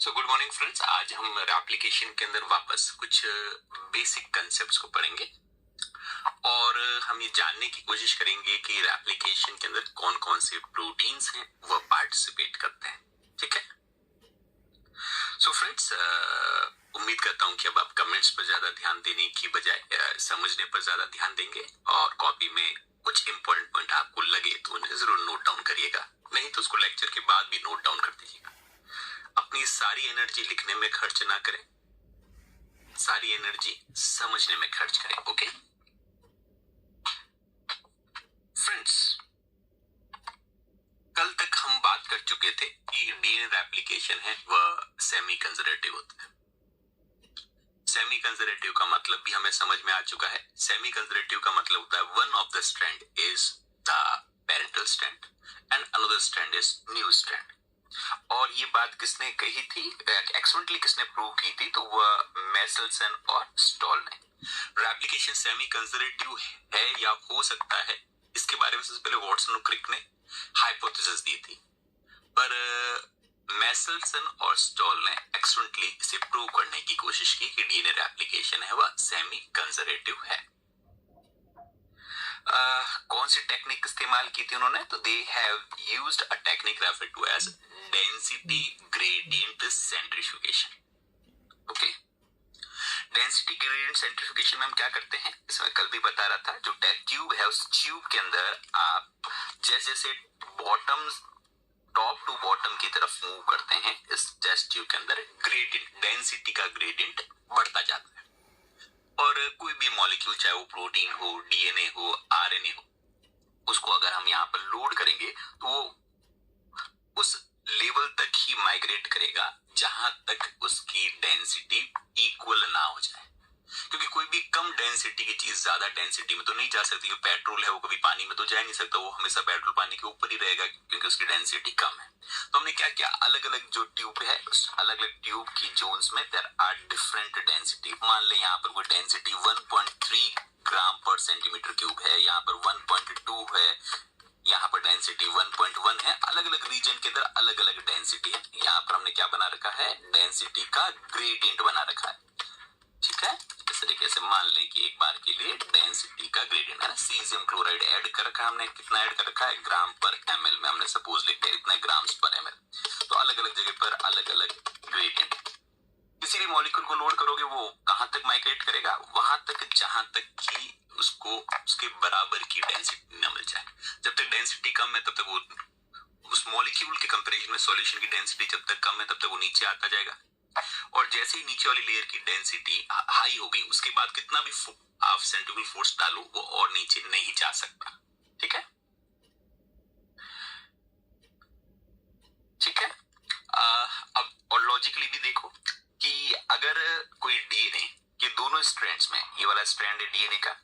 So good morning friends. आज हम application के अंदर वापस कुछ बेसिक कंसेप्ट्स को पढ़ेंगे और हम ये जानने की कोशिश करेंगे कि एप्लीकेशन के अंदर कौन कौन से प्रोटीन्स हैं वह पार्टिसिपेट करते हैं। ठीक है। सो फ्रेंड्स, उम्मीद करता हूं कि अब आप कमेंट्स पर ज्यादा ध्यान देने की बजाय समझने पर ज्यादा ध्यान देंगे और कॉपी में कुछ इंपॉर्टेंट पॉइंट आपको लगे तो उन्हें जरूर नोट डाउन करिएगा, नहीं तो उसको लेक्चर के बाद भी नोट डाउन कर दीजिएगा। अपनी सारी एनर्जी लिखने में खर्च ना करें, सारी एनर्जी समझने में खर्च करें। ओके फ्रेंड्स, कल तक हम बात कर चुके थे कि डीएनए एप्लीकेशन है वह सेमी कंजर्वेटिव होता है। सेमी कंजर्वेटिव का मतलब भी हमें समझ में आ चुका है। सेमी कंजर्वेटिव का मतलब होता है one of the strand is the parental strand and another strand is new strand. और ये बात किसने कही थी, एक्सीडेंटली किसने प्रूव की थी, तो वह मेसेल्सन और स्टॉल ने। रेप्लिकेशन सेमी कंजर्वेटिव है या हो सकता है, इसके बारे में सबसे पहले वाटसन और क्रिक ने हाइपोथेसिस दी थी, पर मेसेल्सन और स्टॉल ने एक्सीडेंटली इसे प्रूव करने की कोशिश की कि डीएनए रेप्लिकेशन है वह सेमी कंजर्वेटिव है। कौन सी टेक्निक इस्तेमाल की थी उन्होंने, तो they have used a technique referred to as density gradient centrifugation. Okay, density gradient centrifugation में हम क्या करते हैं, इसमें कल भी बता रहा था, जो ट्यूब है उस ट्यूब के अंदर आप जैसे जैसे बॉटम टॉप टू बॉटम की तरफ मूव करते हैं, इस टेस्ट ट्यूब के अंदर ग्रेडियंट डेंसिटी का ग्रेडियंट बढ़ता जाता है। और कोई भी मॉलिक्यूल, चाहे वो प्रोटीन हो, डीएनए हो, आरएनए हो, उसको अगर हम यहाँ पर लोड करेंगे तो वो उस लेवल तक ही माइग्रेट करेगा जहां तक उसकी डेंसिटी इक्वल ना हो जाए। क्योंकि कोई भी कम डेंसिटी की चीज ज्यादा डेंसिटी में तो नहीं जा सकती। पेट्रोल है वो कभी पानी में तो जा नहीं सकता, वो हमेशा पेट्रोल पानी के ऊपर ही रहेगा क्योंकि उसकी डेंसिटी कम है। तो हमने क्या किया, अलग अलग जो ट्यूब है उस अलग अलग ट्यूब की जोन्स में देयर आर डिफरेंट डेंसिटी। मान ले यहाँ पर कोई डेंसिटी 1.3 ग्राम पर सेंटीमीटर क्यूब है, यहाँ पर 1.2 है, यहाँ पर डेंसिटी 1.1 है। अलग अलग रीजन के अंदर अलग अलग डेंसिटी है। यहाँ पर हमने क्या बना रखा है, डेंसिटी का ग्रेडियंट बना रखा है। ठीक है, इस तरीके से मान लें कि एक बार के लिए डेंसिटी का ग्रेडियंट है ना, सीजियम क्लोराइड ऐड कर रखा है हमने, कितना ऐड कर रखा है, ग्राम पर एमएल में हमने सपोज लिखा है इतना ग्राम्स पर एमएल। तो अलग अलग जगह पर अलग अलग ग्रेडियंट। किसी भी मॉलिक्यूल को लोड करोगे वो कहां तक माइग्रेट करेगा, वहां तक जहां तक कि उसको उसके बराबर की डेंसिटी न मिल जाए। जब तक डेंसिटी कम है तब तक वो उस मॉलिक्यूल के कंपैरिजन में सॉल्यूशन की डेंसिटी जब तक कम है तब तक वो नीचे आता जाएगा। और जैसे ही नीचे वाली लेयर की डेंसिटी हाई होगी उसके बाद कितना भी आप सेंट्रीफ्यूगल फोर्स डालो वो और नीचे नहीं जा सकता। ठीक है, ठीक है। अब और लॉजिकली भी देखो कि अगर कोई डीएनए के दोनों स्ट्रैंड्स में, ये वाला स्ट्रैंड है डीएनए का,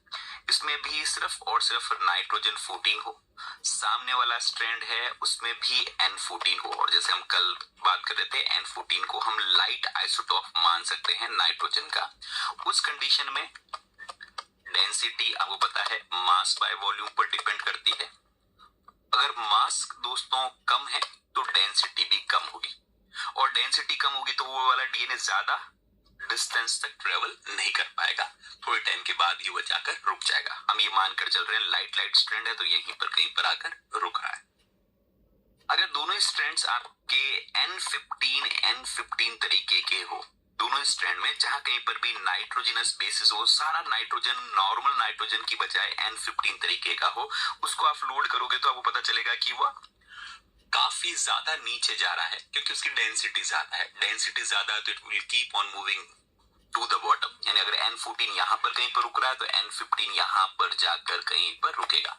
इसमें भी सिर्फ और सिर्फ नाइट्रोजन 14 हो, सामने वाला स्ट्रैंड है उसमें भी N14 हो, और जैसे हम कल बात कर रहे थे N14 को हम लाइट आइसोटोप मान सकते हैं नाइट्रोजन का, उस कंडीशन में डेंसिटी आपको पता है मास बाय वॉल्यूम पर डिपेंड करती है। अगर मास दोस्तों कम है तो डेंसिटी भी कम होगी, और डेंसिटी कम होगी तो वो वाला डीएनए ज्यादा डिस्टेंस तक ट्रेवल नहीं कर पाएगा, थोड़े टाइम के बाद ही वो जाकर रुक जाएगा। हम ये मानकर चल रहे हैं लाइट स्ट्रैंड है तो यहीं पर कहीं पर आकर रुक रहा है। अगर दोनों स्ट्रैंड्स आपके N15 तरीके के हो, दोनों स्ट्रैंड में जहां कहीं पर भी नाइट्रोजनस बेसिस हो, सारा नाइट्रोजन नॉर्मल नाइट्रोजन की बजाय N15 तरीके का हो, उसको आप लोड करोगे तो आपको पता चलेगा कि वह काफी ज्यादा नीचे जा रहा है क्योंकि उसकी डेंसिटी ज्यादा है। डेंसिटी ज्यादा है तो it will keep on moving to the bottom, यानी अगर N14 यहां पर कहीं पर रुक रहा है तो N15 यहां पर जाकर कहीं पर रुकेगा।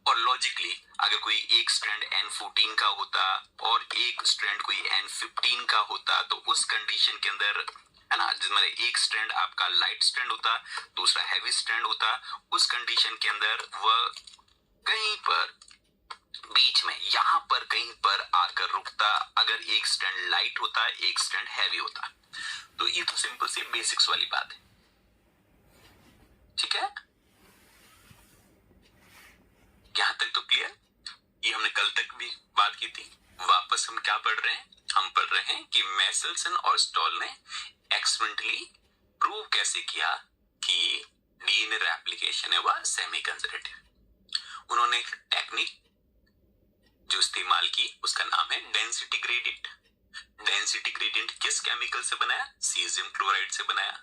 और लॉजिकली अगर कोई एक स्ट्रैंड N14 का होता और एक स्ट्रैंड कोई N15 का होता तो उस कंडीशन के अंदर है ना, जिसमें एक स्ट्रैंड आपका लाइट स्ट्रैंड होता, दूसरा हैवी स्ट्रैंड होता, उस कंडीशन के अंदर वह कहीं पर बीच में यहां पर कहीं पर आकर रुकता, अगर एक स्ट्रैंड लाइट होता एक स्ट्रैंड हैवी होता। तो ये तो सिंपल सी बेसिक्स वाली बात है। ठीक है, यहां तक तो क्लियर। ये हमने कल तक भी बात की थी। वापस हम क्या पढ़ रहे हैं, हम पढ़ रहे हैं कि मैसेल्सन और स्टॉल ने एक्सपेरिमेंटली प्रूव कैसे किया कि डीएनए रेप्लिकेशन है वह सेमी कंजर्वेटिव। उन्होंने एक टेक्निक जो इस्तेमाल की उसका नाम है डेंसिटी ग्रेडियंट। डेंसिटी ग्रेडियंट किस केमिकल से बनाया? सीजियम क्लोराइड से बनाया।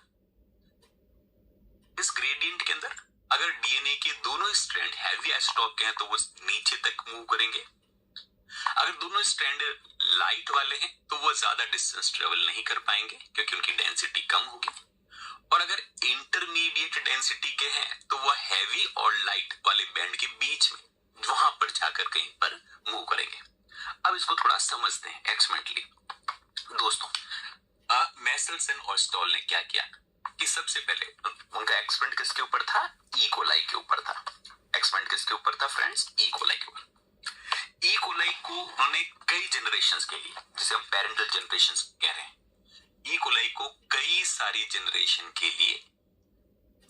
इस ग्रेडियंट के अंदर अगर डीएनए के दोनों स्ट्रैंड हैवी आइसोटोप के हैं तो वो नीचे तक मूव करेंगे। अगर दोनों स्ट्रैंड लाइट वाले हैं तो वो ज्यादा डिस्टेंस ट्रेवल नहीं कर पाएंगे क्योंकि उनकी डेंसिटी कम होगी। और अगर इंटरमीडिएट डेंसिटी के हैं तो वो हैवी और लाइट वाले बैंड के बीच में वहां पर जाकर कहीं पर मूव करेंगे। अब इसको थोड़ा समझते हैं एक्सपेरिमेंटली। दोस्तों, मैसेल्सन और स्टॉल ने क्या किया कि सबसे पहले उनका एक्सपेरिमेंट किसके ऊपर था? ई कोलाई के ऊपर था। एक्सपेरिमेंट किसके ऊपर था फ्रेंड्स? ई कोलाई के ऊपर। ई कोलाई को उन्होंने कई जनरेशंस के लिए, जिसे हम पेरेंटल जनरेशंस कह रहे हैं, ई कोलाई को कई सारी जनरेशन के लिए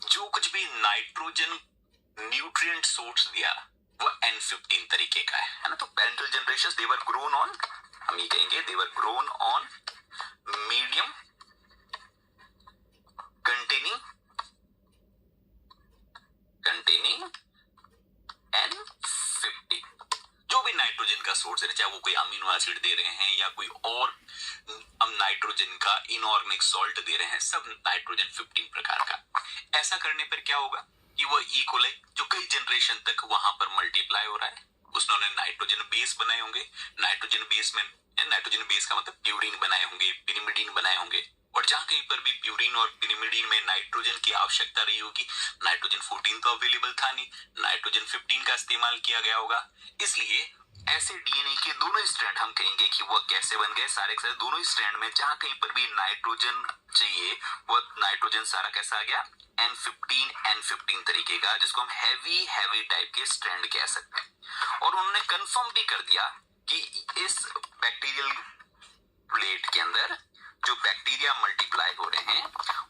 जो कुछ भी नाइट्रोजन न्यूट्रिएंट सोर्स दिया वो N15 तरीके का है ना। तो parental generations they were grown on, हम ये कहेंगे they were grown on medium containing N15। जो भी नाइट्रोजन का सोर्स है, चाहे वो कोई अमीनो एसिड दे रहे हैं या कोई और हम नाइट्रोजन का इनऑर्गेनिक सॉल्ट दे रहे हैं, सब नाइट्रोजन 15 प्रकार का। ऐसा करने पर क्या होगा कि वो ई कोलाई जो कई जनरेशन तक वहां पर मल्टीप्लाई हो रहा है, उसने नाइट्रोजन बेस बनाए होंगे। नाइट्रोजन बेस में, नाइट्रोजन बेस का मतलब प्यूरिन बनाए होंगे, पिरिमिडीन बनाए होंगे। और जहां कहीं पर भी प्यूरिन और पिरिमिडीन में नाइट्रोजन की आवश्यकता रही होगी, नाइट्रोजन 14 तो अवेलेबल था नहीं, नाइट्रोजन 15 का इस्तेमाल किया गया होगा। इसलिए ऐसे डीएनए के दोनों स्ट्रैंड हम कहेंगे कि वो कैसे बन गए, सारे के सारे दोनों स्ट्रैंड में जहां कहीं पर भी नाइट्रोजन चाहिए वो नाइट्रोजन सारा कैसा आ गया? N15 तरीके का, जिसको हम हैवी टाइप के स्ट्रैंड कह सकते हैं। और उन्होंने कंफर्म भी कर दिया कि इस बैक्टीरियल प्लेट के अंदर जो बैक्टीरिया मल्टीप्लाई हो रहे हैं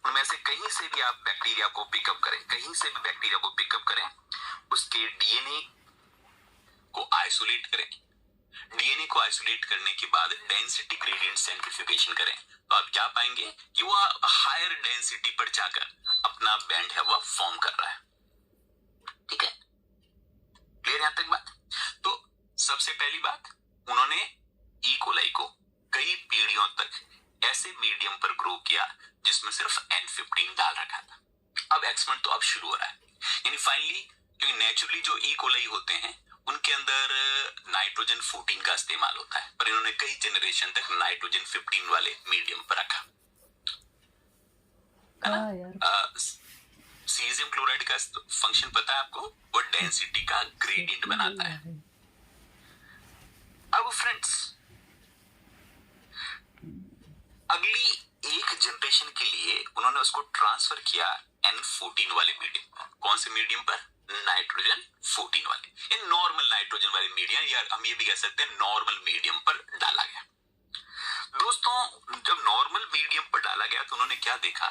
उनमें से कहीं से भी आप बैक्टीरिया को पिकअप करें, कहीं से भी बैक्टीरिया को पिकअप करें, उसके डीएनए को आइसोलेट करें। डीएनए को आइसोलेट करने के बाद डेंसिटी ग्रेडियंट सेंट्रीफ्यूगेशन करें तो आप क्या पाएंगे कि वो हायर डेंसिटी पर जाकर अपना बैंड है वो फॉर्म कर रहा है। ठीक है, क्लियर यहां तक बात? तो सबसे पहली बात, उन्होंने ई कोलाई को कई पीढ़ियों तक ऐसे मीडियम पर ग्रो किया जिसमें सिर्फ N15 डाल रखा था। अब एक्सपेरिमेंट तो अब शुरू हो रहा है, यानी फाइनली क्योंकि नेचुरली जो ई कोलाई होते हैं उनके अंदर नाइट्रोजन 14 का इस्तेमाल होता है, पर इन्होंने कई जनरेशन तक नाइट्रोजन 15 वाले मीडियम पर रखा। सीजियम क्लोराइड का फंक्शन पता है आपको? वो डेंसिटी का ग्रेडियंट बनाता है। अब फ्रेंड्स, अगली एक जनरेशन के लिए उन्होंने उसको ट्रांसफर किया N14 वाले मीडियम। कौन से मीडियम पर? नाइट्रोजन 14 वाले, ये नॉर्मल नाइट्रोजन वाले मीडियम, या हम ये भी कह सकते हैं नॉर्मल मीडियम पर डाला गया। दोस्तों, जब नॉर्मल मीडियम पर डाला गया तो उन्होंने क्या देखा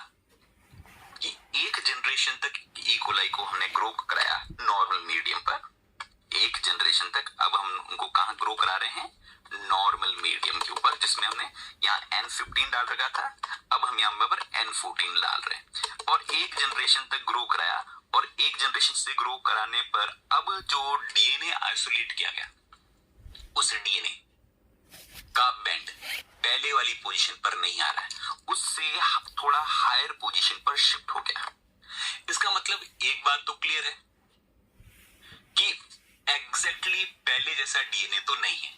कि एक जनरेशन तक ई कोलाई को हमने ग्रो कराया नॉर्मल मीडियम पर। एक जनरेशन तक अब हम उनको कहां ग्रो करा रहे हैं? नॉर्मल मीडियम के ऊपर, जिसमें हमने यहाँ N15 डाल रखा था, अब हम यहाँ पर N14 डाल रहे हैं। और एक जनरेशन तक ग्रो कराया, और एक जनरेशन से ग्रो कराने पर अब जो डीएनए आइसोलेट किया गया, उस डीएनए का बैंड पहले वाली पोजीशन पर नहीं आ रहा है, उससे थोड़ा हायर पोजीशन पर शिफ्ट हो गया। इसका मतलब एक बात तो क्लियर है कि एग्जैक्टली पहले जैसा डीएनए तो नहीं है,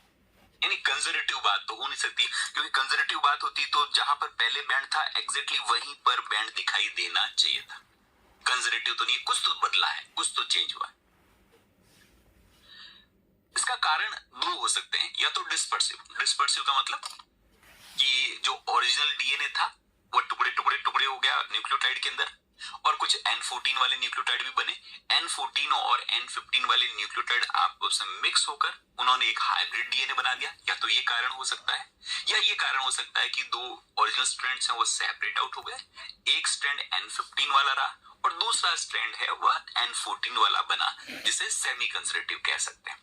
यानी कंजर्वेटिव बात तो हो नहीं सकती, क्योंकि कंजर्वेटिव बात होती तो जहां पर पहले बैंड था एग्जैक्टली वहीं पर बैंड दिखाई देना चाहिए था। कंजर्वेटिव तो नहीं, कुछ तो बदला है, कुछ तो चेंज हुआ है। इसका कारण दो हो सकते हैं, या तो डिस्पर्सिव का मतलब कि जो ओरिजिनल डीएनए था वो टुकड़े हो गया न्यूक्लियोटाइड के अंदर, और कुछ N14 वाले न्यूक्लियोटाइड भी बने। N14 और N15 वाले न्यूक्लियोटाइड आपस में मिक्स होकर उन्होंने एक हाइब्रिड डीएनए बना दिया। या तो ये कारण हो सकता है, या ये कारण हो सकता है कि दो ओरिजिनल स्ट्रैंड्स हैं वो सेपरेट आउट हो गए, एक स्ट्रैंड N15 वाला रहा और दूसरा स्ट्रैंड है वह N14 वाला बना, जिसे सेमी कंजर्वेटिव कह सकते हैं।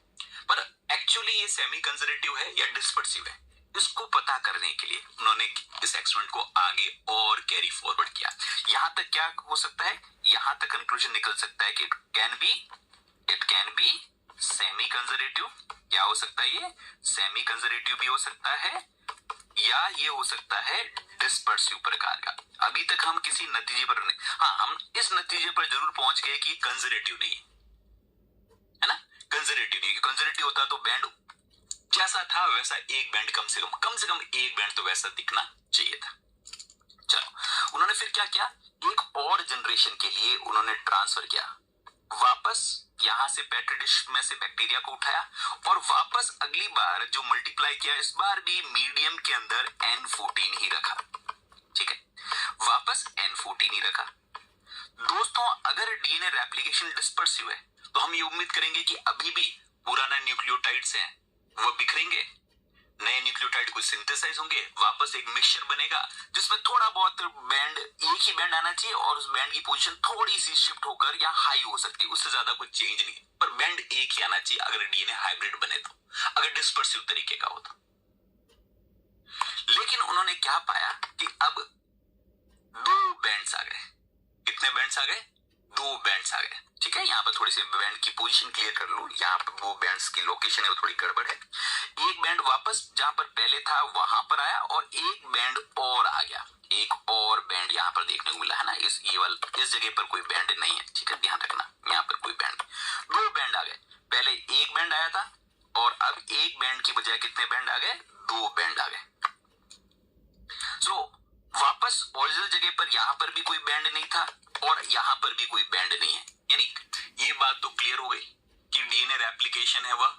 पर एक्चुअली ये सेमी कंजर्वेटिव है या डिस्पर्सिव है, इसको पता करने के लिए उन्होंने इस एक्सपेरिमेंट को आगे और कैरी फॉरवर्ड किया। यहां तक क्या हो सकता है, यहां तक कंक्लूजन निकल सकता है कि it can be semi conservative. क्या हो सकता है, ये सेमी कंजर्वेटिव भी हो सकता है या ये हो सकता है डिस्पर्सिव प्रकार का। अभी तक हम किसी नतीजे पर नहीं, हाँ हम इस नतीजे पर जरूर पहुंच गए कि कंजर्वेटिव नहीं है ना, कंजर्वेटिव नहीं। कंजर्वेटिव होता तो बैंड जैसा था वैसा एक बैंड कम से कम एक बैंड तो वैसा दिखना चाहिए था। चलो उन्होंने फिर क्या किया, एक और जनरेशन के लिए उन्होंने ट्रांसफर किया, वापस यहां से पेट्री डिश में से बैक्टीरिया को उठाया और वापस अगली बार जो मल्टीप्लाई किया, इस बार भी मीडियम के अंदर N14 ही रखा। ठीक है, वापस N14 ही रखा। दोस्तों अगर डीएनए रेप्लिकेशन डिस्पर्सिव है तो हम ये उम्मीद करेंगे कि अभी भी पुराना न्यूक्लियोटाइड्स हैं वो बिखरेंगे, नए न्यूक्लियोटाइड को सिंथेसाइज होंगे, वापस एक मिक्सचर बनेगा जिसमें थोड़ा बहुत बैंड, एक ही बैंड आना चाहिए और उस बैंड की पोजीशन थोड़ी सी शिफ्ट होकर या हाई हो सकती है, उससे ज्यादा कोई चेंज नहीं, पर बैंड एक ही आना चाहिए अगर डीएनए हाइब्रिड बने तो, अगर डिस्पर्सिव तरीके का हो तो। लेकिन उन्होंने क्या पाया कि अब दो बैंड्स आ गए। कितने बैंड्स आ गए, दो बैंड्स आ गए। ठीक है, यहाँ पर थोड़ी सी बैंड की पोजीशन क्लियर कर लूं, यहाँ पर वो बैंड्स की लोकेशन है वो थोड़ी गड़बड़ है। एक बैंड वापस जहां पर पहले था वहां पर आया और एक बैंड और आ गया, एक और बैंड यहाँ पर देखने को मिला है ना, इस जगह पर कोई बैंड नहीं है। ठीक है, ध्यान रखना यहाँ पर कोई बैंड, दो बैंड आ गए। पहले एक बैंड आया था और अब एक बैंड की बजाय कितने बैंड आ गए, दो बैंड आ गए। सो वापस ओरिजिनल जगह पर यहां पर भी कोई बैंड नहीं था और यहां पर भी कोई बैंड नहीं है। यानी ये बात तो क्लियर हो गई कि डीएनए रेप्लिकेशन है वह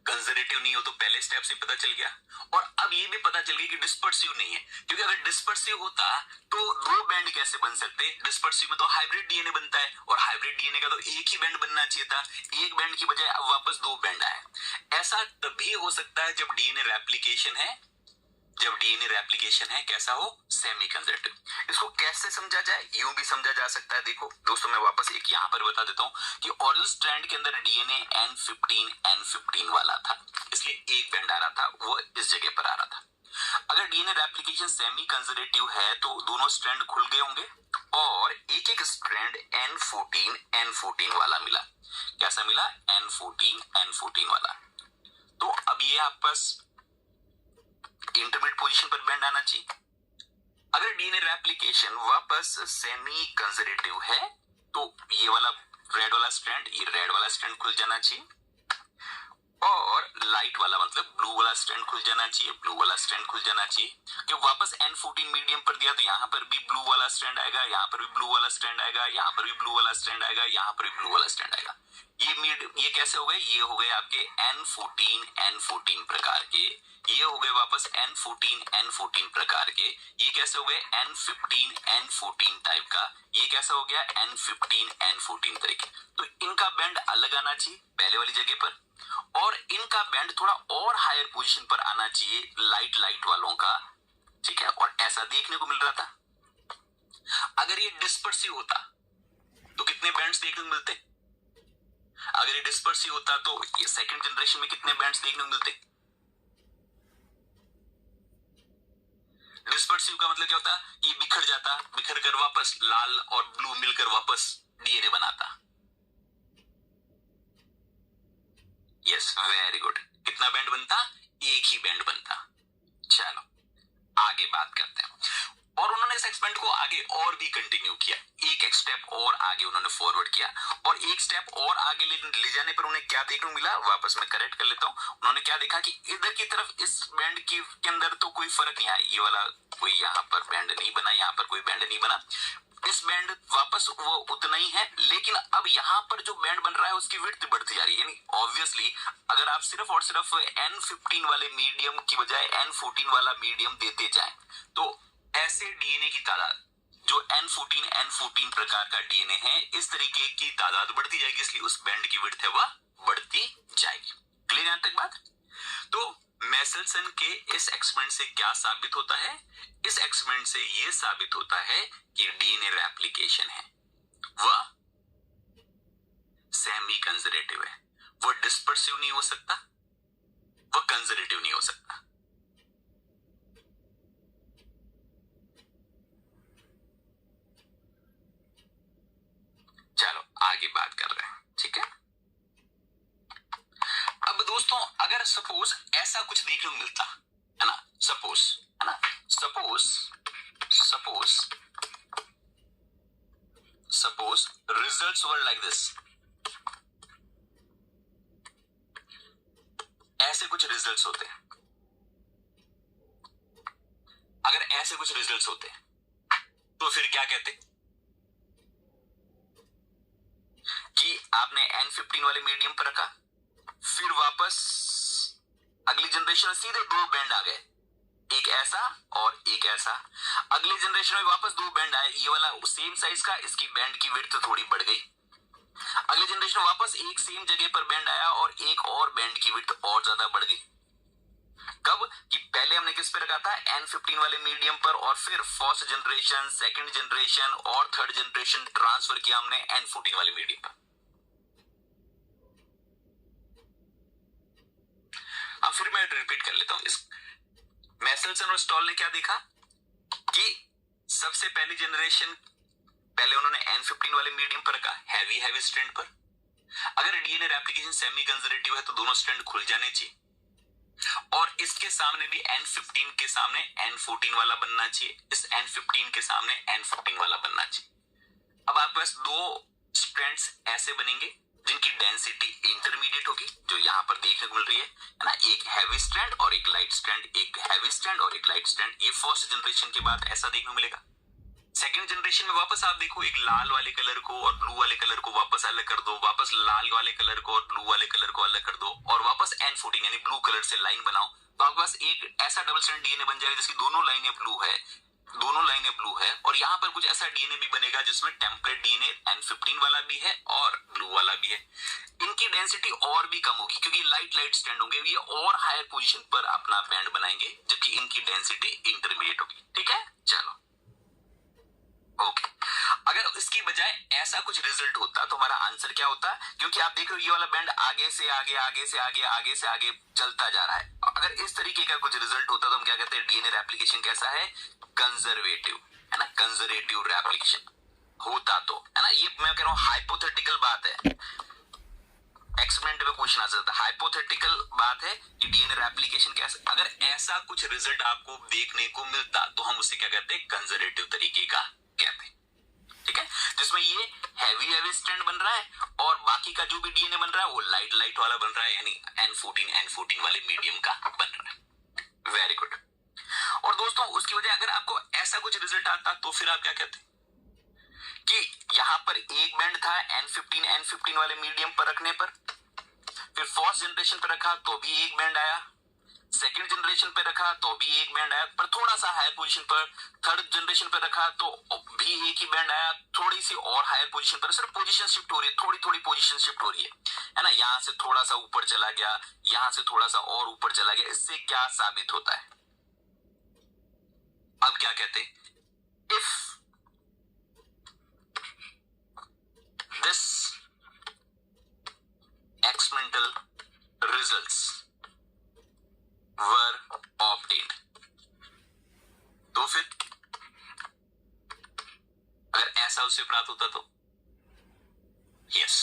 कंजर्वेटिव नहीं हो, तो पहले स्टेप से पता चल गया। और अब ये भी पता चल गया कि डिस्पर्सिव नहीं है, क्योंकि अगर डिस्पर्सिव होता तो दो बैंड कैसे बन सकते, डिस्पर्सिव में तो हाइब्रिड डीएनए बनता है और हाइब्रिड डीएनए का तो एक ही बैंड बनना चाहिए था, एक बैंड की बजाय अब वापस दो बैंड आए। ऐसा तभी हो सकता है जब डीएनए रेप्लिकेशन है, जब डीएनए रेप्लिकेशन है कैसा हो, सेमी कंजर्वेटिव। इसको कैसे समझा जाए, यूं भी समझा जा सकता है। देखो दोस्तों मैं वापस एक यहां पर बता देता हूं कि ओरिजिनल स्ट्रैंड के अंदर डीएनए N15 वाला था, इसलिए एक बैंड आ रहा था, वो इस जगह पर आ रहा था। अगर डीएनए रेप्लिकेशन सेमी कंजर्वेटिव है तो दोनों स्ट्रैंड खुल गए होंगे और एक एक स्ट्रैंड N14 वाला मिला। कैसा मिला, N14 वाला। तो अब ये आपस इंटरमीडिएट पोजीशन पर बैंड आना चाहिए। अगर डीएनए रेप्लिकेशन वापस सेमी कंजर्वेटिव है तो ये वाला रेड वाला स्ट्रैंड, ये रेड वाला स्ट्रैंड खुल जाना चाहिए और लाइट वाला मतलब ब्लू वाला स्ट्रैंड खुल जाना चाहिए, ब्लू वाला स्ट्रैंड खुल जाना चाहिए। क्यों वापस N14 मीडियम पर दिया तो यहाँ पर भी ब्लू वाला स्ट्रैंड आएगा, यहाँ पर भी ब्लू वाला स्ट्रैंड आएगा, यहाँ पर भी ब्लू वाला स्ट्रैंड आएगा, यहाँ पर भी ब्लू वाला स्ट्रैंड आएगा। ये कैसे हो गए, ये हो गए आपके N14 प्रकार के, ये हो गए वापस N14 प्रकार के, ये कैसे हो गए N14 टाइप का, ये कैसा हो गया N14 तरीके। तो इनका बैंड अलग आना चाहिए पहले वाली जगह पर और इनका बैंड थोड़ा और हायर पोजीशन पर आना चाहिए लाइट वालों का। ठीक है, और ऐसा देखने को मिल रहा था। अगर ये डिस्पर्सिव होता तो कितने बैंड्स देखने को मिलते, अगर ये डिस्पर्सिव होता तो ये सेकंड जनरेशन में कितने बैंड्स देखने को मिलते। डिस्पर्सिव का मतलब क्या होता, ये बिखर जाता, बिखर कर वापस लाल और ब्लू मिलकर वापस डीएनए बनाता। यस वेरी गुड, कितना बैंड बनता, एक ही बैंड बनता। चलो आगे बात करते हैं। और उन्होंने इस एक्सपेरिमेंट को आगे और भी कंटिन्यू किया, एक स्टेप और आगे उन्होंने फॉरवर्ड किया और एक स्टेप और आगे ले जाने पर उन्हें क्या देखने को मिला, वापस मैं करेक्ट कर लेता हूं। उन्होंने क्या देखा कि इधर की तरफ इस बैंड के अंदर तो कोई फर्क नहीं आया, ये वाला कोई यहाँ पर बैंड नहीं बना, यहाँ पर कोई बैंड नहीं बना, इस बैंड वापस वो उतना ही है, लेकिन अब यहाँ पर जो बैंड बन रहा है उसकी विड्थ बढ़ती जा रही है। यानी ऑब्वियसली अगर आप सिर्फ और सिर्फ N15 वाले मीडियम की बजाय N14 वाला मीडियम देते जाएं तो ऐसे डीएनए की तादाद जो N14 प्रकार का डीएनए है, इस तरीके की तादाद बढ़ती जाएगी, इसलिए उस बैंड की विड्थ है वह बढ़ती जाएगी। क्लियर यहां तक बात। तो मेसेल्सन के इस एक्सपेरिमेंट से क्या साबित होता है, इस एक्सपेरिमेंट से यह साबित होता है कि डीएनए रेप्लिकेशन है वह सेमी कंजर्वेटिव है, वह डिस्पर्सिव नहीं हो सकता, वह कंजर्वेटिव नहीं हो सकता। देखने को मिलता है ना, सपोज, है ना, suppose results were like this, ऐसे कुछ रिजल्ट्स होते हैं। अगर ऐसे कुछ रिजल्ट्स होते तो फिर क्या कहते कि आपने N15 वाले मीडियम पर रखा, फिर वापस अगली जनरेशन में सीधे दो बैंड आ गए, एक ऐसा और एक ऐसा। अगली जनरेशन में वापस दो बैंड आए, ये वाला सेम साइज का, इसकी बैंड की विड्थ थोड़ी बढ़ गई। अगली जनरेशन में वापस एक सेम जगह पर बैंड आया और एक और बैंड की विड्थ और ज्यादा बढ़ गई। कब कि पहले हमने किस पे रखा था, N15 वाले मीडियम पर, और फिर फर्स्ट जनरेशन, सेकंड जनरेशन और थर्ड जनरेशन ट्रांसफर किया हमने N14 वाले मीडियम पर। अब फिर मैं रिपीट कर लेता हूं। इस मेसेल्सन और स्टॉल ने क्या देखा कि सबसे पहली जनरेशन पहले उन्होंने N15 वाले मीडियम पर रखा, हैवी स्ट्रैंड पर। अगर डीएनए रेप्लिकेशन सेमी कंजर्वेटिव है तो दोनों स्ट्रैंड खुल जाने चाहिए, और इसके सामने भी N15 के सामने N14 वाला बनना चाहिए, इस N15 के सामने N14 वाला बनना चाहिए। अब आपके पास दो स्ट्रैंड्स ऐसे बनेंगे जिनकी डेंसिटी इंटरमीडिएट होगी, जो यहां पर देखने को मिल रही है ना, एक हैवी स्ट्रैंड और एक लाइट स्ट्रैंड, एक हैवी स्ट्रैंड और एक लाइट स्ट्रैंड। ये फर्स्ट जनरेशन के बाद ऐसा देखने को मिलेगा। सेकंड जनरेशन में वापस आप देखो, एक लाल वाले कलर को और ब्लू वाले कलर को वापस अलग कर दो, वापस लाल वाले कलर को और ब्लू वाले कलर को अलग कर दो, और वापस N14 यानी ब्लू कलर से लाइन बनाओ, तो आपके पास एक ऐसा डबल स्ट्रैंड डीएनए बन जाएगा जिसकी दोनों लाइनें ब्लू है, और यहाँ पर कुछ ऐसा डीएनए भी बनेगा जिसमें टेम्पलेट डीएनए N15 वाला भी है और ब्लू वाला भी है। इनकी डेंसिटी और भी कम होगी क्योंकि लाइट स्ट्रैंड होंगे, ये और हायर पोजीशन पर अपना बैंड बनाएंगे, जबकि इनकी डेंसिटी इंटरमीडिएट होगी। ठीक है, चलो ओके। अगर इसकी बजाय ऐसा कुछ रिजल्ट होता तो हमारा आंसर क्या होता, क्योंकि आप देख रहे हो ये वाला बैंड आगे से आगे चलता जा रहा है। अगर इस तरीके का कुछ रिजल्ट होता तो हम क्या कहते हैं, डीएनए रेप्लिकेशन कैसा है, कंजर्वेटिव, है ना, कंजर्वेटिव रेप्लिकेशन होता तो, है ना। ये मैं कह रहा हूं हाइपोथेटिकल बात है, एक्सपेरिमेंट में क्वेश्चन आ सकता है, हाइपोथेटिकल बात है कि डीएनए रेप्लिकेशन कैसे। अगर ऐसा कुछ रिजल्ट आपको देखने को मिलता तो हम उसे क्या कहते हैं, कंजर्वेटिव तरीके का कहते हैं। ठीक है, जिसमें ये हैवी स्ट्रैंड बन रहा है और बाकी का जो भी डीएनए बन रहा है वो लाइट वाला बन रहा है, यानी N14 वाले मीडियम का बन रहा है। Very good. और दोस्तों उसकी वजह अगर आपको ऐसा कुछ रिजल्ट आता तो फिर आप क्या कहते कि यहां पर एक बैंड था N15 वाले मीडियम पर रखने पर, फिर फर्स्ट जनरेशन पर रखा तो भी एक बैंड आया, सेकंड जनरेशन पे रखा तो भी एक बैंड आया पर थोड़ा सा हायर पोजीशन पर, थर्ड जनरेशन पे रखा तो भी एक ही बैंड आया, थोड़ी सी और हायर पोजीशन पर। सिर्फ पोजीशन शिफ्ट हो रही है, थोड़ी पोजीशन शिफ्ट हो रही है ना, यहां से थोड़ा सा ऊपर चला गया, यहां से थोड़ा सा और ऊपर चला गया। इससे क्या साबित होता है, अब क्या कहते हैं, if this experimental results were obtained, तो फिर अगर ऐसा उसे प्राप्त होता तो यस,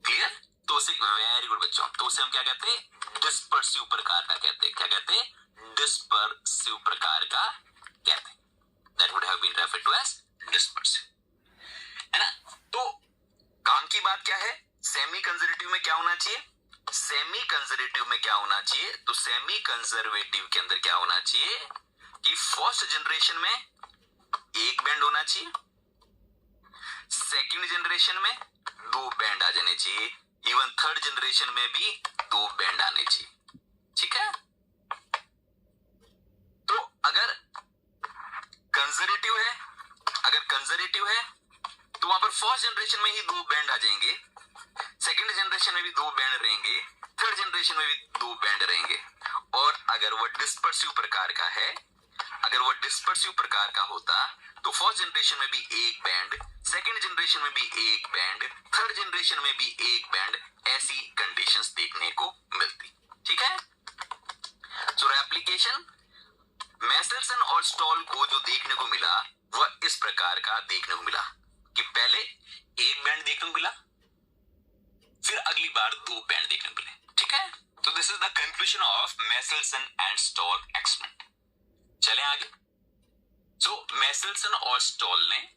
क्लियर। तो उसे वेरी गुड बच्चों, तो उसे हम क्या कहते हैं, डिस्पर्सिव प्रकार का कहते हैं। क्या कहते हैं, डिस्पर्सिव प्रकार का कहते हैं। That would have been referred to as dispersive, है ना। तो काम की बात क्या है, सेमी कंजर्वेटिव में क्या होना चाहिए, सेमी कंजर्वेटिव में क्या होना चाहिए, तो सेमी कंजर्वेटिव के अंदर क्या होना चाहिए कि फर्स्ट जनरेशन में एक बैंड होना चाहिए, सेकंड जनरेशन में दो बैंड आ जाने चाहिए, इवन थर्ड जनरेशन में भी दो बैंड आने चाहिए। ठीक है, तो अगर कंजर्वेटिव है तो वहां पर फर्स्ट जनरेशन में ही दो बैंड आ जाएंगे, सेकंड जनरेशन में भी दो बैंड रहेंगे, थर्ड जनरेशन में भी दो बैंड रहेंगे। और अगर वह डिस्पर्सिव प्रकार का है, अगर वह डिस्पर्सिव प्रकार का होता तो फर्स्ट जनरेशन में भी एक बैंड, सेकंड जनरेशन में भी एक बैंड, थर्ड जनरेशन में भी एक बैंड, ऐसी कंडीशंस देखने को मिलती। ठीक है, सो रेप्लिकेशन मेसेल्सन और स्टॉल को जो देखने को मिला वह इस प्रकार का देखने को मिला कि पहले एक बैंड देखने को मिला, फिर अगली बार 2 बैंड देखने मिले, ठीक है। तो this is the conclusion of Meselson and stall experiment. चलें आगे। सो मेसेल्सन और स्टॉल ने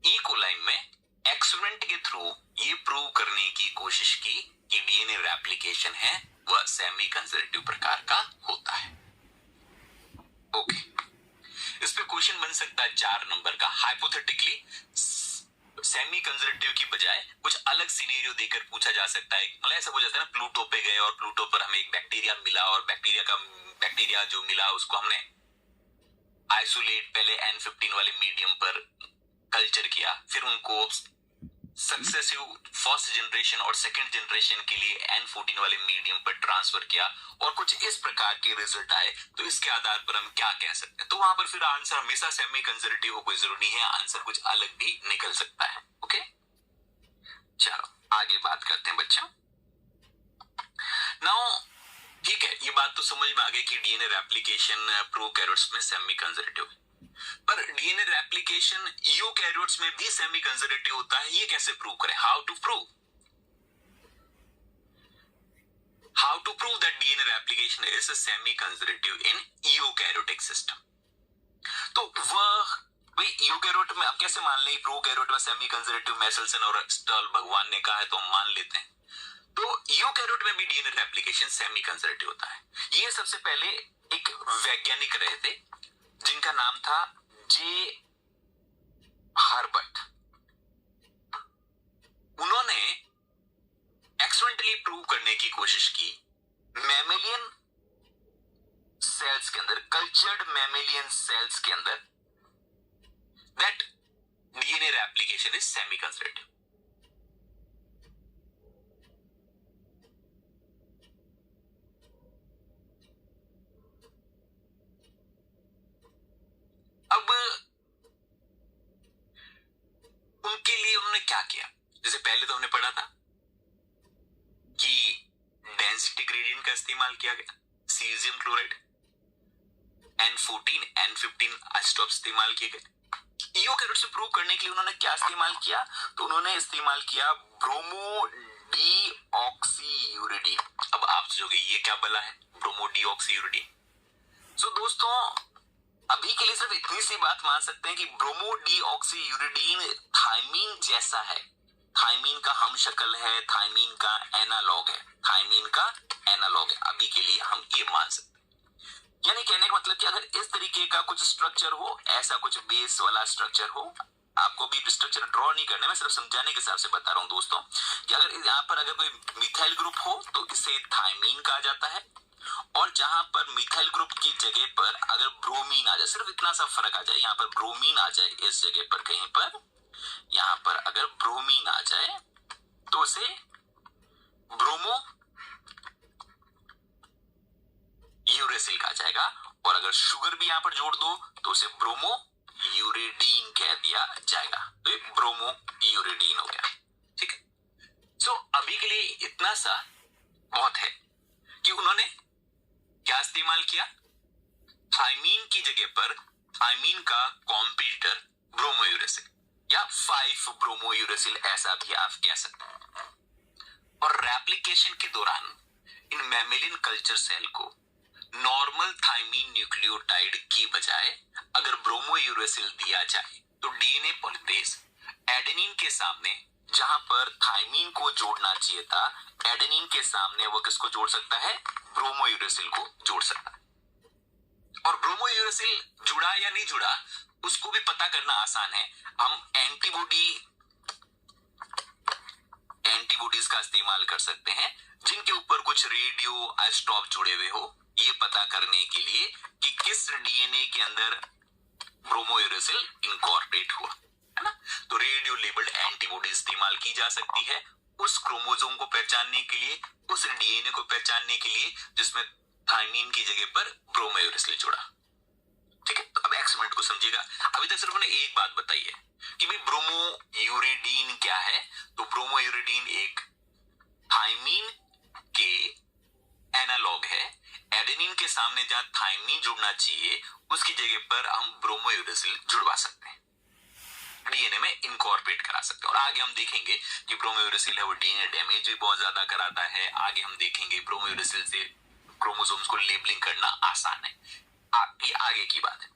ई कोलाई में एक्सपेरिमेंट के थ्रू ये प्रूव करने की कोशिश की कि डीएनए रेप्लिकेशन है वह सेमी कंजर्वेटिव प्रकार का होता है। ओके, इस पे क्वेश्चन बन सकता है 4 नंबर का। हाइपोथेटिकली सेमी कंजर्वेटिव की बजाय कुछ अलग सिनेरियो देकर पूछा जा सकता है। मतलब ऐसा हो जाता है ना, प्लूटो पे गए और प्लूटो पर हमें एक बैक्टीरिया मिला और बैक्टीरिया जो मिला उसको हमने आइसोलेट पहले N15 वाले मीडियम पर कल्चर किया, फिर उनको सक्सेसिव फर्स्ट जनरेशन और सेकंड जनरेशन के लिए N14 वाले मीडियम पर ट्रांसफर किया और कुछ इस प्रकार के रिजल्ट आए। तो इसके आधार पर हम क्या कह सकते हैं? तो वहां पर फिर आंसर हमेशा सेमी कंजर्वेटिव हो कोई जरूरी नहीं है, आंसर कुछ अलग भी निकल सकता है। ओके, चलो आगे बात करते हैं बच्चों। नाउ ठीक है, ये बात तो समझ में आ गई कि डीएनए रेप्लिकेशन प्रोकैरियोट्स में सेमी कंजर्वेटिव है, पर डीएनए रेप्लिकेशन यूकैरियोट्स में भी सेमी कंजर्वेटिव होता है। ये कैसे प्रूव करें? How to prove that DNA replication is semi conservative in eukaryotic system. तो वह भाई यूकैरियोट में आप कैसे मान लें प्रोकैरियोट में सेमी कंजर्वेटिव मेसेल्सन और स्टॉल भगवान ने कहा है तो हम मान लेते हैं। तो यूकैरियोट में भी डीएनए रेप्लिकेशन सेमी कंजर्वेटिव होता है। ये सबसे पहले एक वैज्ञानिक रहे थे जिनका नाम था जे हर्बर्ट। उन्होंने एक्सपेरिमेंटली प्रूव करने की कोशिश की मैमेलियन सेल्स के अंदर, कल्चर्ड मैमेलियन सेल्स के अंदर, that DNA replication is semi conservative. अब उनके लिए उन्होंने क्या किया? जैसे पहले तो हमने पढ़ा था कि डेंसिटी ग्रेडियंट का इस्तेमाल किया गया, caesium chloride, N14 N15 isotope इस्तेमाल किए गए। यूकैरियोट से प्रूव करने के लिए उन्होंने क्या इस्तेमाल किया? तो उन्होंने इस्तेमाल किया ब्रोमो डीऑक्सीयूरिडीन। अब आप सोचोगे ये क्या बला है ब्रोमो डीऑक्सीयूरिडीन? सो दोस्तों अभी के लिए सिर्फ इतनी सी बात मान सकते हैं कि ब्रोमो डीऑक्सीयूरिडीन थायमीन जैसा है, थायमीन का हम शक्ल है, थायमीन का एनालॉग है, थायमीन का एनालॉग है। अभी के लिए हम ये मान सकते हैं। यानी कहने का मतलब कि अगर इस तरीके का कुछ स्ट्रक्चर हो, ऐसा कुछ बेस वाला स्ट्रक्चर हो, आपको भी स्ट्रक्चर ड्रॉ नहीं करने में, सिर्फ समझाने के हिसाब से बता रहा हूं दोस्तों कि अगर यहाँ पर अगर कोई मिथाइल ग्रुप हो तो इसे थायमीन कहा जाता है, और जहां पर मिथाइल ग्रुप की जगह पर अगर ब्रोमीन आ जाए, सिर्फ इतना सा फर्क आ जाए, यहाँ पर ब्रोमीन आ जाए इस जगह पर कहीं पर, यहाँ पर अगर ब्रोमीन आ जाए तो उसे ब्रोमो यूरेसिल कहा जाएगा, और अगर शुगर भी यहां पर जोड़ दो तो उसे ब्रोमो यूरेडीन कह दिया जाएगा। तो ये ब्रोमो यूरेडीन हो गया, ठीक है। सो अभी के लिए इतना सा बहुत है कि उन्होंने क्या इस्तेमाल किया? थायमीन की जगह पर थायमीन का कॉम्पिटिटर ब्रोमो यूरेसिल या 5 ब्रोमो यूरेसिल, ऐसा भी आप कह सकते हैं। और रेप्लिकेशन के दौरान इन मैमेलियन कल्चर सेल को नॉर्मल थायमीन न्यूक्लियोटाइड की बजाय अगर ब्रोमो यूरेसिल दिया जाए तो डीएनए पॉलीमरेज एडेनिन के सामने, जहां पर थायमीन को जोड़ना चाहिए था, एडेनिन के सामने वो किसको जोड़ सकता है? ब्रोमो यूरेसिल को जोड़ सकता है। और ब्रोमो यूरेसिल जुड़ा या नहीं जुड़ा उसको भी पता करना आसान है। हम एंटीबॉडीज का इस्तेमाल कर सकते हैं जिनके ऊपर कुछ रेडियो आइसोटोप जुड़े हुए हो, ये पता करने के लिए कि किस डीएनए के अंदर ब्रोमो यूरेसिल इनकॉर्पोरेट हुआ, है ना। तो रेडियो लेबल्ड एंटीबॉडी इस्तेमाल की जा सकती है उस क्रोमोसोम को पहचानने के लिए, उस डीएनए को पहचानने के लिए जिसमें थायमीन की जगह पर ब्रोमो यूरेसिल जुड़ा, ठीक है। तो अब एक्सपेरिमेंट को समझिएगा। अभी तक सिर्फ मैंने एक बात बताई है कि भाई ब्रोमो यूरिडीन क्या है। तो ब्रोमो यूरिडीन एक थायमीन के एनालॉग है। एडेनिन के सामने जहां थायमीन जुड़ना चाहिए उसकी जगह पर हम ब्रोमो यूरेसिल जुड़वा सकते हैं, डीएनए में इनकॉर्पोरेट करा सकते हैं। और आगे हम देखेंगे कि ब्रोमोयूरेसिल है वो डीएनए डैमेज भी बहुत ज्यादा कराता है। आगे हम देखेंगे ब्रोमोयूरेसिल से क्रोमोसोम्स को लेबलिंग करना आसान है। ये आगे की बात है।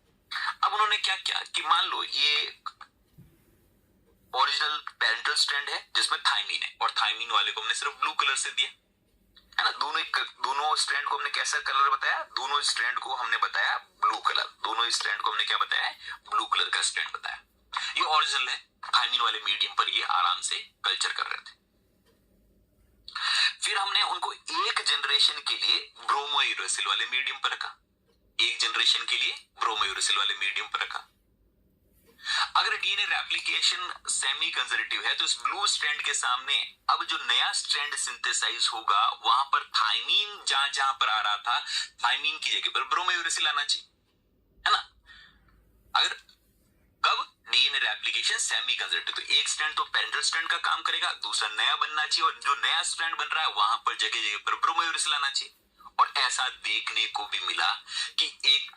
अब उन्होंने क्या किया कि मान लो ये ओरिजिनल पेरेंटल स्ट्रैंड है जिसमें थाइमीन है, और थाइमीन वाले को हमने सिर्फ ब्लू कलर से दिया है ना। दोनों स्ट्रैंड को हमने कैसा कलर बताया, दोनों स्ट्रैंड को हमने बताया ब्लू कलर, दोनों स्ट्रैंड को हमने क्या बताया, ब्लू कलर का स्ट्रैंड बताया। ये ओरिजिनल है, थाइमीन वाले मीडियम पर ये आराम से कल्चर कर रहे थे। फिर हमने उनको एक जनरेशन के लिए ब्रोमोयूरेसिल वाले मीडियम पर रखा, एक जनरेशन के लिए ब्रोमोयूरेसिल वाले मीडियम पर रखा। अगर डीएनए रेप्लिकेशन सेमी कंजर्वेटिव है तो इस ब्लू स्ट्रैंड के सामने अब जो नया स्ट्रैंड सिंथेसाइज होगा वहां पर थाइमीन जहां जहां पर आ रहा था, थाइमीन की जगह पर ब्रोमोयूरेसिल आना चाहिए, है ना। अगर कब डीएनए रेप्लिकेशन सेमी कंजर्वेटिव, तो एक स्ट्रैंड तो पेरेंटल स्ट्रैंड का काम करेगा, दूसरा नया बनना चाहिए, और जो नया स्ट्रैंड बन रहा है वहां पर जगह जगह पर ब्रोमोयूरेसिल आना चाहिए। और ऐसा देखने को भी मिला कि एक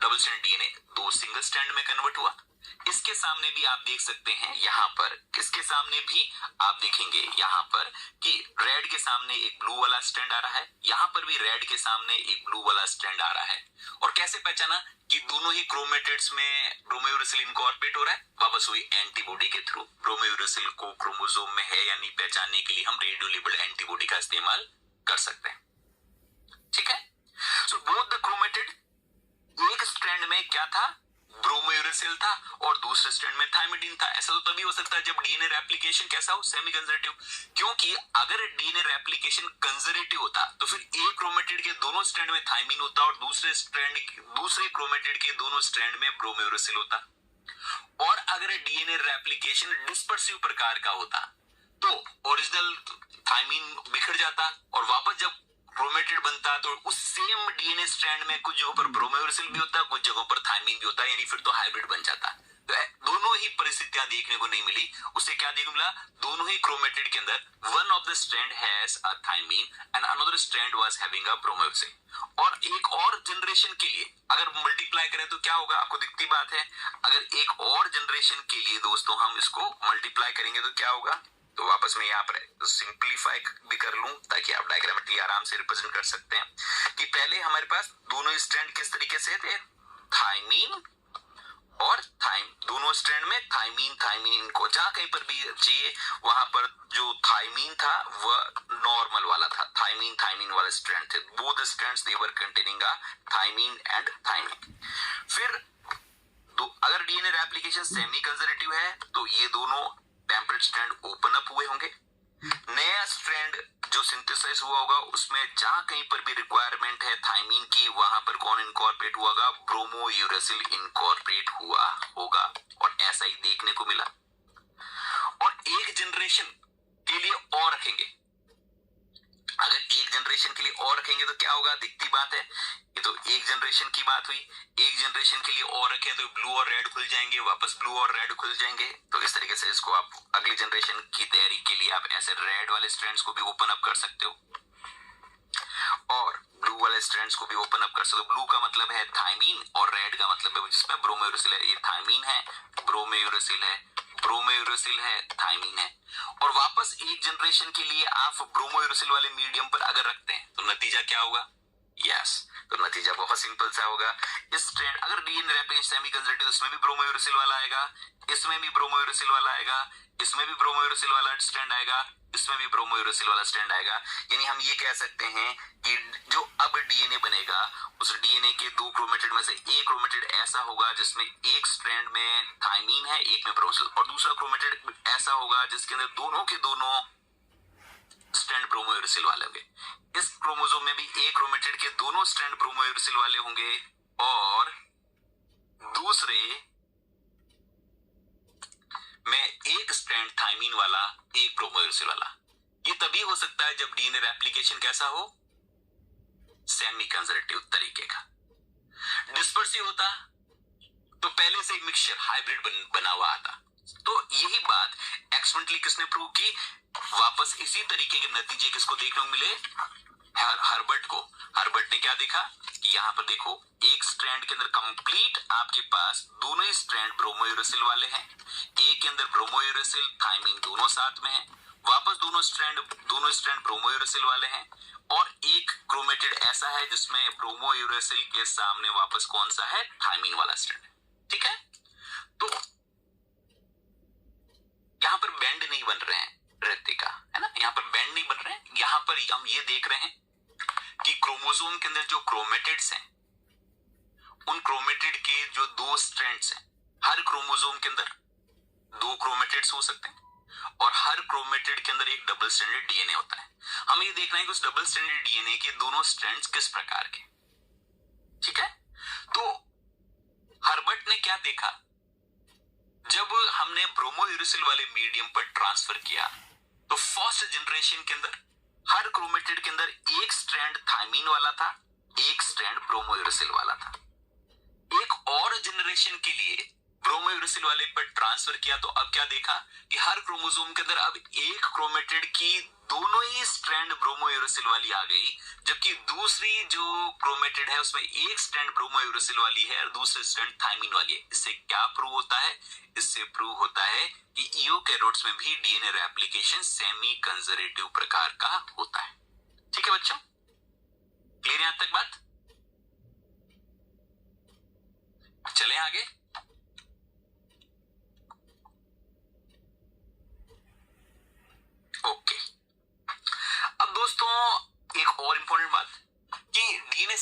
डबल स्ट्रैंड डीएनए दो सिंगल स्ट्रैंड में कन्वर्ट हुआ। इसके सामने भी आप देख सकते हैं यहां पर, इसके सामने भी आप देखेंगे यहां पर कि रेड के सामने एक ब्लू वाला स्ट्रैंड आ रहा है, यहां पर भी रेड के सामने एक ब्लू वाला स्ट्रैंड आ रहा है। और कैसे पहचाना कि दोनों ही क्रोमेटिड्स में ब्रोमोयूरेसिल इनकॉर्पोरेट हो रहा है, वापस हुई एंटीबॉडी के थ्रू। ब्रोमोयूरेसिल को क्रोमोसोम में है या नहीं पहचानने के लिए हम रेडियो लेबल्ड एंटीबॉडी का इस्तेमाल कर सकते हैं, ठीक है। सो बोथ द क्रोमेटिड, एक स्ट्रैंड में क्या था, ब्रोमोयूरेसिल था, और दूसरे स्ट्रैंड में थाइमिडीन था। ऐसा तो तभी हो सकता है जब डीएनए रेप्लिकेशन कैसा हो, सेमी कंजर्वेटिव। क्योंकि अगर डीएनए रेप्लिकेशन कंजर्वेटिव होता तो फिर एक क्रोमेटिड के दोनों स्ट्रैंड में थाइमीन होता और दूसरे क्रोमेटिड के दोनों स्ट्रैंड में ब्रोमोयूरेसिल होता। और अगर डीएनए रेप्लिकेशन डिस्पर्सिव प्रकार का होता तो ओरिजिनल थाइमीन बिखर जाता, और वापस जब क्रोमेटिड बनता तो उस सेम डीएनए स्ट्रैंड में कुछ जगहों पर ब्रोमोयूरेसिल भी होता, कुछ जगहों पर थाइमीन भी होता, यानी फिर तो हाइब्रिड बन जाता। तो दोनों ही परिस्थितियां देखने को नहीं मिली। उससे क्या देखने को मिला, दोनों ही क्रोमेटिड के अंदर one of the strand has a thymine and another strand was having a bromouracil. और एक और जनरेशन के लिए अगर मल्टीप्लाई करें तो क्या होगा, आपको दिखती बात है। अगर एक और जनरेशन के लिए दोस्तों हम इसको मल्टीप्लाई करेंगे तो क्या होगा, तो वापस मैं यहाँ पर तो सिंप्लीफाई भी कर लूं ताकि आप डायग्रामेटिकली आराम से रिप्रेजेंट कर सकते हैं कि पहले हमारे पास दोनों स्ट्रैंड किस तरीके से थे, थाइमीन और थाइम, दोनों स्ट्रैंड में थाइमीन को जहां कहीं पर भी चाहिए वहां पर जो थाइमीन था वह नॉर्मल वाला था, थाइमीन वाला स्ट्रैंड थे। Both strands they were containing a thymine and thymine. फिर अगर डीएनए रेप्लिकेशन सेमी कंजर्वेटिव है तो ये दोनों टेम्परेट स्ट्रैंड ओपन अप हुए होंगे। नया स्ट्रैंड जो सिंथेसाइज हुआ होगा उसमें जहां कहीं पर भी रिक्वायरमेंट है थाइमीन की, वहां पर कौन इनकॉर्पोरेट हुआ होगा, ब्रोमोयूरेसिल इनकॉर्पोरेट हुआ होगा। और ऐसा ही देखने को मिला। और एक जनरेशन के लिए और रखेंगे, अगर एक जनरेशन के लिए और रखेंगे तो क्या होगा, दिखती बात है। ये तो एक जनरेशन की बात हुई, एक जनरेशन के लिए और रखें तो ब्लू और रेड खुल जाएंगे, वापस ब्लू और रेड खुल जाएंगे। तो इस तरीके से इसको आप अगली जनरेशन की तैयारी के लिए आप ऐसे रेड वाले स्ट्रैंड्स को भी ओपन अप कर सकते हो और ब्लू वाले स्ट्रैंड्स को भी ओपन अप कर सकते हो। ब्लू का मतलब है थाइमीन और रेड का मतलब है जिसमें ब्रोमोयूरेसिल है। ये थाइमीन है, ब्रोमोयूरेसिल है, ब्रोमोयूरेसिल है, थाइमीन है। और वापस एक जनरेशन के लिए आप ब्रोमोयूरेसिल वाले मीडियम पर अगर रखते हैं तो नतीजा क्या होगा, यस तो नतीजा बहुत सिंपल सा होगा। इस स्ट्रैंड अगर डीएनए रेप्लिकेशन सेमी कंजर्वेटिव उसमें भी ब्रोमोयूरेसिल वाला आएगा, इसमें भी ब्रोमोयूरेसिल वाला आएगा, इसमें भी ब्रोमोयूरेसिल वाला स्ट्रैंड आएगा, इसमें भी ब्रोमोयूरेसिल वाला स्ट्रैंड आएगा। यानी हम ये कह सकते हैं कि जो अब डीएनए बनेगा उस डीएनए के दो क्रोमेटिड में से एक क्रोमेटिड ऐसा होगा जिसमें एक स्ट्रैंड में थाइमीन है, एक में ब्रोमोयूरेसिल, और दूसरा क्रोमेटिड ऐसा होगा जिसके अंदर दोनों के दोनों स्ट्रैंड ब्रोमोयूरेसिल वाले होंगे। इस क्रोमोसोम में भी एक क्रोमेटिड के दोनों स्ट्रैंड ब्रोमोयूरेसिल वाले होंगे और दूसरे में एक स्ट्रैंड थाइमीन वाला, एक ब्रोमोयूरेसिल वाला। ये तभी हो सकता है जब डीएनए रेप्लिकेशन कैसा हो, सेमी कंजर्वेटिव तरीके का। डिस्पर्सिव होता तो पहले से एक मिक्सचर हाइब्रिड बना हुआ आता। तो यही बात एक्सपेरिमेंटली किसने प्रूव की, वापस इसी तरीके के नतीजे किसको देखने को मिले, हर्बर्ट को। हर्बर्ट ने क्या देखा कि यहाँ पर देखो एक स्ट्रैंड के अंदर कंप्लीट आपके पास दोनों ही स्ट्रैंड ब्रोमोयूरेसिल वाले हैं, एक के के अंदर ब्रोमोयूरेसिल थायमीन दोनों साथ में है, वापस दोनों स्ट्रैंड ब्रोमोयूरेसिल वाले हैं, और एक क्रोमेटिड ऐसा है जिसमें ब्रोमोयूरेसिल के सामने वापस कौन सा है, थायमीन वाला स्ट्रैंड। ठीक है, तो यहां पर बेंड नहीं बन रहे हैं रितिका, है ना, यहां पर बेंड नहीं बन रहे हैं। यहां पर हम ये देख रहे हैं कि क्रोमोसोम के अंदर जो क्रोमेटिड्स हैं, उन क्रोमेटिड के जो दो स्ट्रैंड्स हैं, हर क्रोमोसोम के अंदर दो क्रोमेटिड्स हो सकते हैं, और हर क्रोमेटिड के अंदर एक डबल स्ट्रैंडेड डीएनए होता है। हम ये देख रहे हैं कि उस डबल स्ट्रैंडेड डीएनए के दोनों स्ट्रैंड्स किस प्रकार के। ठीक है, तो हर्बर्ट ने क्या देखा, जब हमने ब्रोमोयूरेसिल वाले मीडियम पर ट्रांसफर किया तो फर्स्ट जनरेशन के अंदर हर क्रोमेटिड के अंदर एक स्ट्रैंड थायमीन वाला था, एक स्ट्रैंड ब्रोमोयूरेसिल वाला था। एक और जनरेशन के लिए ब्रोमोयूरेसिल वाले पर ट्रांसफर किया तो अब क्या देखा कि हर क्रोमोसोम के अंदर अब एक क्रोमेटिड की दोनों ही स्ट्रैंड ब्रोमोयूरेसिल वाली आ गई, जबकि दूसरी जो क्रोमेटिड है उसमें एक स्ट्रैंड ब्रोमोयूरेसिल वाली है और दूसरी स्ट्रैंड थायमीन वाली है। इससे क्या प्रूव होता है, इससे प्रूव होता है कि यूकेरियोट्स में भी डीएनए रेप्लिकेशन सेमी कंजर्वेटिव प्रकार का होता है। ठीक है बच्चों, क्लियर यहां तक बात? चलें आगे।